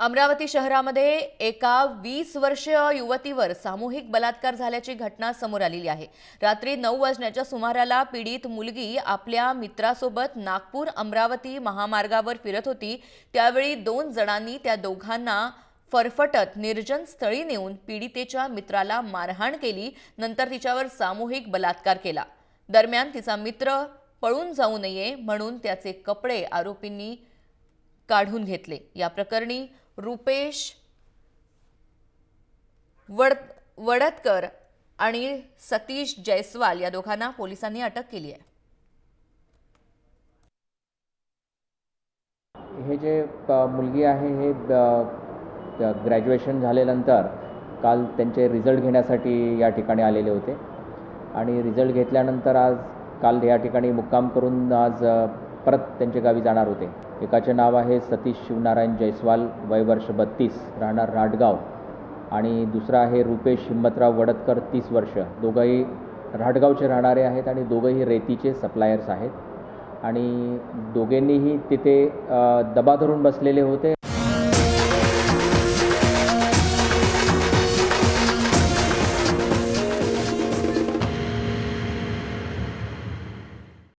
अमरावती शहरामध्ये एका 20 वर्षीय युवतीवर सामूहिक बलात्कार झाल्याची घटना समोर आलेली आहे। रात्री 9 वाजण्याच्या सुमाराला पीडित मुलगी आपल्या मित्रासोबत नागपूर अमरावती महामार्गावर फिरत होती। त्यावेळी 2 जणांनी त्या दोघांना फरफटत निर्जन स्थळी नेऊन पीडितेच्या मित्राला मारहाण केली। नंतर तिच्यावर सामूहिक बलात्कार केला। दरम्यान तिचा मित्र पळून जाऊ नये म्हणून त्याचे कपडे आरोपींनी काढून घेतले। या प्रकरणी रुपेश वडतकर आणि सतीश जयस्वाल या दोघांना पोलिसांनी अटक केली आहे। हे जे मुलगी आहे हे ग्रॅज्युएशन झाल्यानंतर काल त्यांचे रिझल्ट घेण्यासाठी या ठिकाणी आलेले होते आणि रिझल्ट घेतल्यानंतर काल या ठिकाणी मुक्काम करून आज परत त्यांच्या गावी जाणार होते। एकाचे नाव आहे सतीश शिवनारायण जयस्वाल, वय वर्ष 32, राहणार राटगाव, आणि दुसरा आहे रुपेश हिम्मतराव वडतकर, 30 वर्ष। दोघंही राटगावचे राहणारे आहेत आणि दोघंही रेतीचे सप्लायर्स आहेत आणि दोघांनीही तिथे दबा धरून बसलेले होते